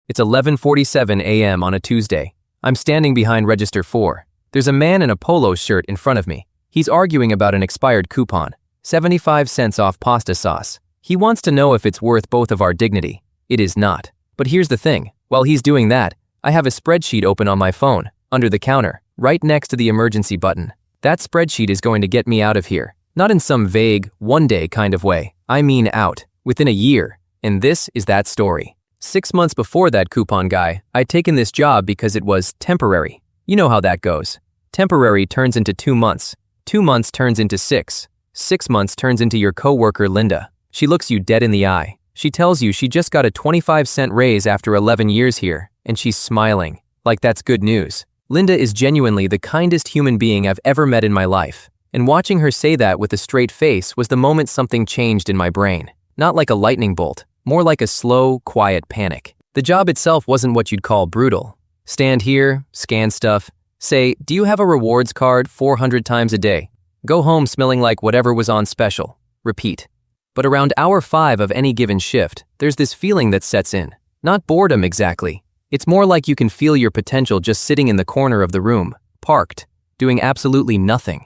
It's 11:47 a.m. on a Tuesday. I'm standing behind register 4. There's a man in a polo shirt in front of me. He's arguing about an expired coupon, 75 cents off pasta sauce. He wants to know if it's worth both of our dignity. It is not. But here's the thing. While he's doing that, I have a spreadsheet open on my phone, under the counter, right next to the emergency button. That spreadsheet is going to get me out of here. Not in some vague, one-day kind of way. I mean out. Within a year. And this is that story. 6 months before that coupon guy, I'd taken this job because it was temporary. You know how that goes. Temporary turns into 2 months. 2 months turns into 6. 6 months turns into your coworker Linda. She looks you dead in the eye. She tells you she just got a 25-cent raise after 11 years here, and she's smiling. Like that's good news. Linda is genuinely the kindest human being I've ever met in my life. And watching her say that with a straight face was the moment something changed in my brain. Not like a lightning bolt, more like a slow, quiet panic. The job itself wasn't what you'd call brutal. Stand here, scan stuff, say, "Do you have a rewards card?" 400 times a day. Go home smelling like whatever was on special. Repeat. But around hour 5 of any given shift, there's this feeling that sets in. Not boredom exactly. It's more like you can feel your potential just sitting in the corner of the room, parked, doing absolutely nothing.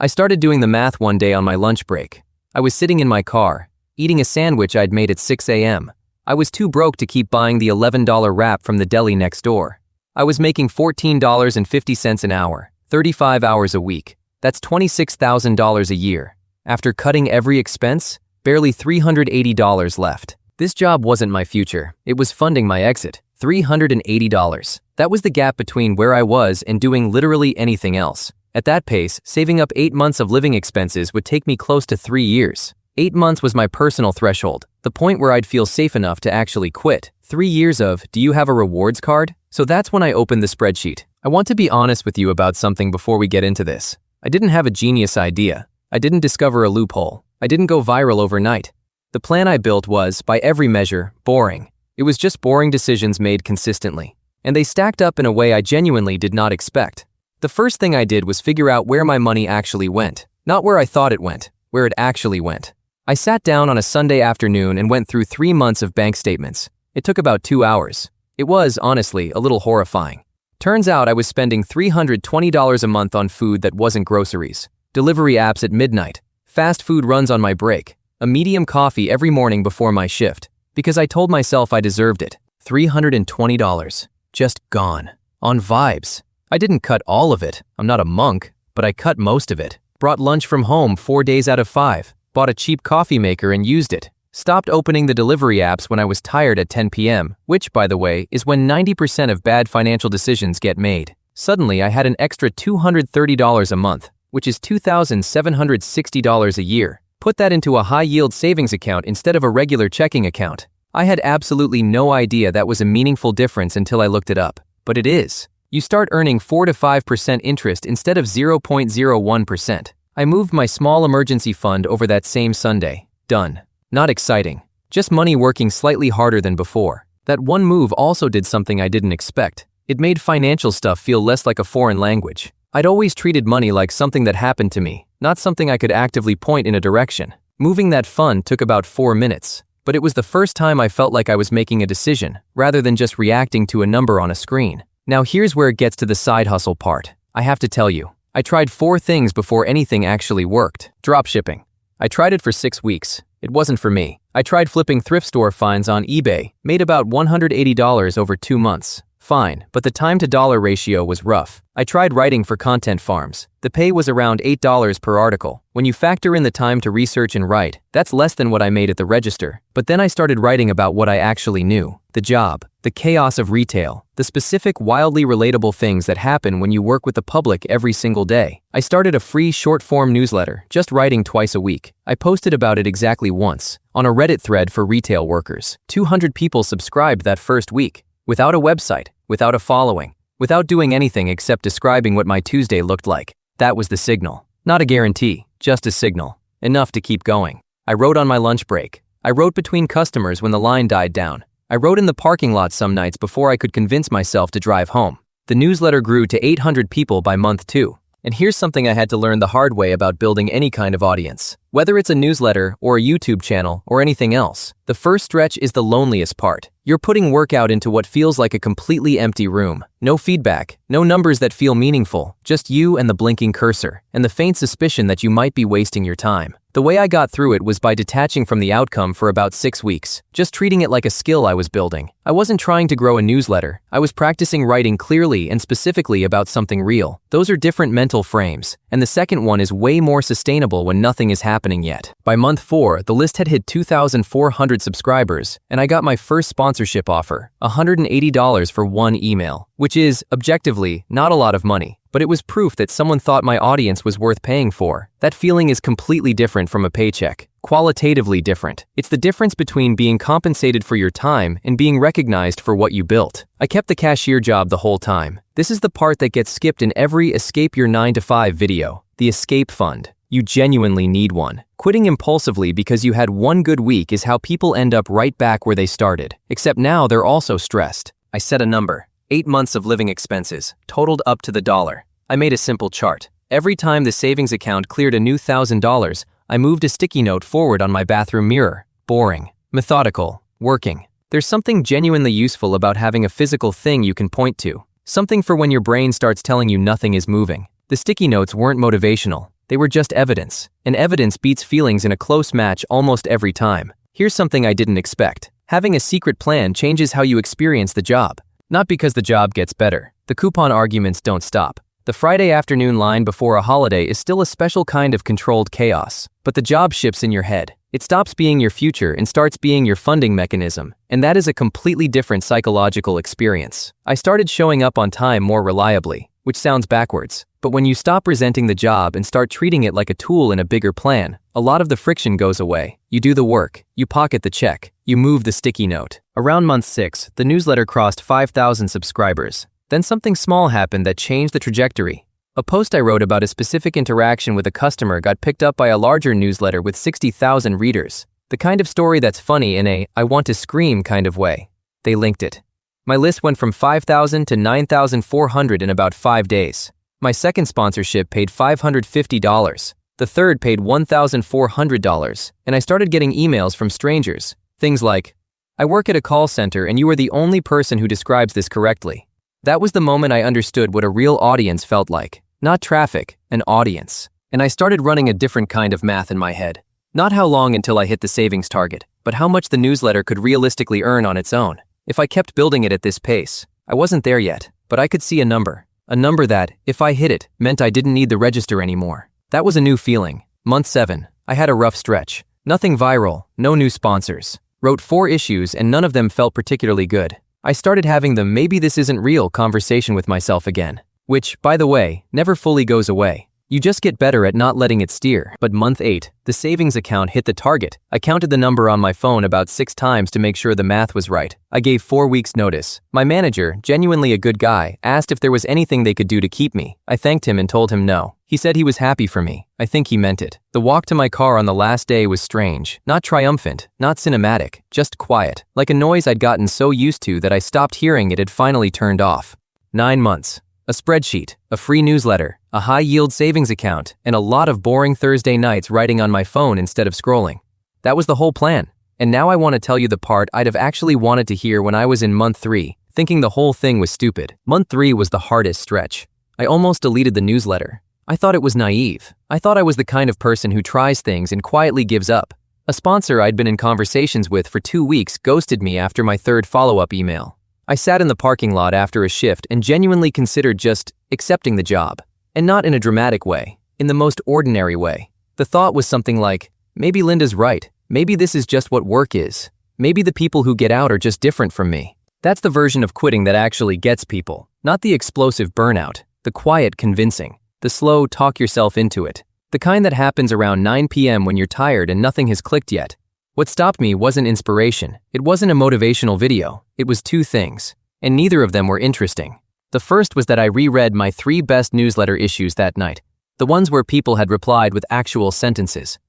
I started doing the math one day on my lunch break. I was sitting in my car, eating a sandwich I'd made at 6 a.m. I was too broke to keep buying the $11 wrap from the deli next door. I was making $14.50 an hour, 35 hours a week. That's $26,000 a year. After cutting every expense, barely $380 left. This job wasn't my future. It was funding my exit. $380. That was the gap between where I was and doing literally anything else. At that pace, saving up 8 months of living expenses would take me close to 3 years. 8 months was my personal threshold, the point where I'd feel safe enough to actually quit. 3 years of, "Do you have a rewards card?" So that's when I opened the spreadsheet. I want to be honest with you about something before we get into this. I didn't have a genius idea. I didn't discover a loophole. I didn't go viral overnight. The plan I built was, by every measure, boring. It was just boring decisions made consistently. And they stacked up in a way I genuinely did not expect. The first thing I did was figure out where my money actually went. Not where I thought it went, where it actually went. I sat down on a Sunday afternoon and went through 3 months of bank statements. It took about 2 hours. It was, honestly, a little horrifying. Turns out I was spending $320 a month on food that wasn't groceries, delivery apps at midnight, fast food runs on my break, a medium coffee every morning before my shift, because I told myself I deserved it. $320. Just gone. On vibes. I didn't cut all of it. I'm not a monk, but I cut most of it. Brought lunch from home 4 days out of 5. Bought a cheap coffee maker and used it. Stopped opening the delivery apps when I was tired at 10 p.m., which, by the way, is when 90% of bad financial decisions get made. Suddenly, I had an extra $230 a month, which is $2,760 a year. Put that into a high-yield savings account instead of a regular checking account. I had absolutely no idea that was a meaningful difference until I looked it up. But it is. You start earning 4 to 5% interest instead of 0.01%. I moved my small emergency fund over that same Sunday. Done. Not exciting. Just money working slightly harder than before. That one move also did something I didn't expect. It made financial stuff feel less like a foreign language. I'd always treated money like something that happened to me, not something I could actively point in a direction. Moving that fund took about 4 minutes, but it was the first time I felt like I was making a decision, rather than just reacting to a number on a screen. Now here's where it gets to the side hustle part. I have to tell you, I tried 4 things before anything actually worked. Dropshipping. I tried it for 6 weeks. It wasn't for me. I tried flipping thrift store finds on eBay, made about $180 over 2 months. Fine, but the time-to-dollar ratio was rough. I tried writing for content farms. The pay was around $8 per article. When you factor in the time to research and write, that's less than what I made at the register. But then I started writing about what I actually knew. The job, the chaos of retail, the specific wildly relatable things that happen when you work with the public every single day. I started a free short-form newsletter, just writing twice a week. I posted about it exactly once, on a Reddit thread for retail workers. 200 people subscribed that first week. Without a website, without a following, without doing anything except describing what my Tuesday looked like. That was the signal. Not a guarantee, just a signal. Enough to keep going. I wrote on my lunch break. I wrote between customers when the line died down. I wrote in the parking lot some nights before I could convince myself to drive home. The newsletter grew to 800 people by month 2. And here's something I had to learn the hard way about building any kind of audience. Whether it's a newsletter or a YouTube channel or anything else, the first stretch is the loneliest part. You're putting work out into what feels like a completely empty room. No feedback, no numbers that feel meaningful, just you and the blinking cursor, and the faint suspicion that you might be wasting your time. The way I got through it was by detaching from the outcome for about 6 weeks, just treating it like a skill I was building. I wasn't trying to grow a newsletter, I was practicing writing clearly and specifically about something real. Those are different mental frames, and the second one is way more sustainable when nothing is happening yet. By month 4, the list had hit 2,400 subscribers, and I got my first sponsorship offer, $180 for one email, which is, objectively, not a lot of money. But it was proof that someone thought my audience was worth paying for. That feeling is completely different from a paycheck. Qualitatively different. It's the difference between being compensated for your time and being recognized for what you built. I kept the cashier job the whole time. This is the part that gets skipped in every Escape Your 9-to-5 video. The escape fund. You genuinely need one. Quitting impulsively because you had one good week is how people end up right back where they started. Except now they're also stressed. I set a number. 8 months of living expenses, totaled up to the dollar. I made a simple chart. Every time the savings account cleared a new $1,000, I moved a sticky note forward on my bathroom mirror. Boring. Methodical. Working. There's something genuinely useful about having a physical thing you can point to. Something for when your brain starts telling you nothing is moving. The sticky notes weren't motivational. They were just evidence. And evidence beats feelings in a close match almost every time. Here's something I didn't expect. Having a secret plan changes how you experience the job. Not because the job gets better. The coupon arguments don't stop. The Friday afternoon line before a holiday is still a special kind of controlled chaos. But the job shifts in your head. It stops being your future and starts being your funding mechanism. And that is a completely different psychological experience. I started showing up on time more reliably, which sounds backwards. But when you stop resenting the job and start treating it like a tool in a bigger plan, a lot of the friction goes away. You do the work, you pocket the check, you move the sticky note. Around month 6, the newsletter crossed 5,000 subscribers. Then something small happened that changed the trajectory. A post I wrote about a specific interaction with a customer got picked up by a larger newsletter with 60,000 readers. The kind of story that's funny in a I want to scream kind of way. They linked it. My list went from 5,000 to 9,400 in about 5 days. My second sponsorship paid $550. The third paid $1,400, and I started getting emails from strangers. Things like, I work at a call center and you are the only person who describes this correctly. That was the moment I understood what a real audience felt like. Not traffic, an audience. And I started running a different kind of math in my head. Not how long until I hit the savings target, but how much the newsletter could realistically earn on its own. If I kept building it at this pace, I wasn't there yet, but I could see a number. A number that, if I hit it, meant I didn't need the register anymore. That was a new feeling. Month 7, I had a rough stretch. Nothing viral, no new sponsors. Wrote 4 issues and none of them felt particularly good. I started having the maybe this isn't real conversation with myself again. Which, by the way, never fully goes away. You just get better at not letting it steer. But month 8, the savings account hit the target. I counted the number on my phone about 6 times to make sure the math was right. I gave 4 weeks notice. My manager, genuinely a good guy, asked if there was anything they could do to keep me. I thanked him and told him no. He said he was happy for me. I think he meant it. The walk to my car on the last day was strange. Not triumphant, not cinematic, just quiet. Like a noise I'd gotten so used to that I stopped hearing it had finally turned off. 9 months. A spreadsheet, a free newsletter, a high-yield savings account, and a lot of boring Thursday nights writing on my phone instead of scrolling. That was the whole plan. And now I want to tell you the part I'd have actually wanted to hear when I was in month 3, thinking the whole thing was stupid. Month 3 was the hardest stretch. I almost deleted the newsletter. I thought it was naive. I thought I was the kind of person who tries things and quietly gives up. A sponsor I'd been in conversations with for 2 weeks ghosted me after my 3rd follow-up email. I sat in the parking lot after a shift and genuinely considered just accepting the job. And not in a dramatic way, in the most ordinary way. The thought was something like, maybe Linda's right. Maybe this is just what work is. Maybe the people who get out are just different from me. That's the version of quitting that actually gets people. Not the explosive burnout, the quiet convincing, the slow talk yourself into it. The kind that happens around 9 p.m. when you're tired and nothing has clicked yet. What stopped me wasn't inspiration. It wasn't a motivational video. It was 2 things. And neither of them were interesting. The first was that I reread my 3 best newsletter issues that night. The ones where people had replied with actual sentences.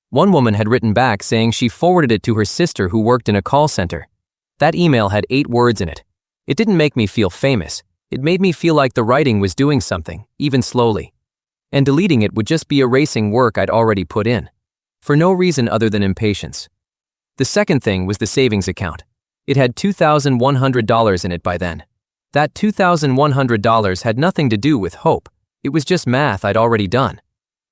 One woman had written back saying she forwarded it to her sister who worked in a call center. That email had 8 words in it. It didn't make me feel famous. It made me feel like the writing was doing something, even slowly. And deleting it would just be erasing work I'd already put in. for no reason other than impatience. The second thing was the savings account. It had $2,100 in it by then. That $2,100 had nothing to do with hope. It was just math I'd already done.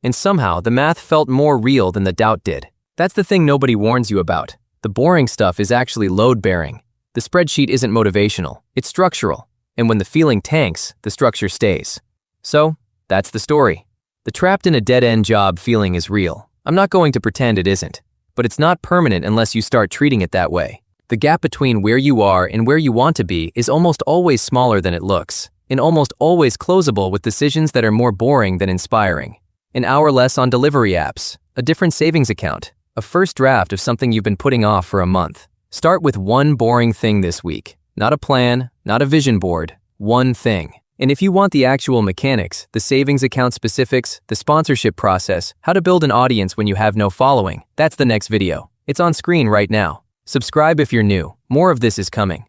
And somehow, the math felt more real than the doubt did. That's the thing nobody warns you about. The boring stuff is actually load-bearing. The spreadsheet isn't motivational, it's structural. And when the feeling tanks, the structure stays. So, that's the story. The trapped in a dead-end job feeling is real. I'm not going to pretend it isn't. But it's not permanent unless you start treating it that way. The gap between where you are and where you want to be is almost always smaller than it looks, and almost always closable with decisions that are more boring than inspiring. An hour less on delivery apps, a different savings account, a first draft of something you've been putting off for a month. Start with one boring thing this week. Not a plan, not a vision board, one thing. And if you want the actual mechanics, the savings account specifics, the sponsorship process, how to build an audience when you have no following, that's the next video. It's on screen right now. Subscribe if you're new. More of this is coming.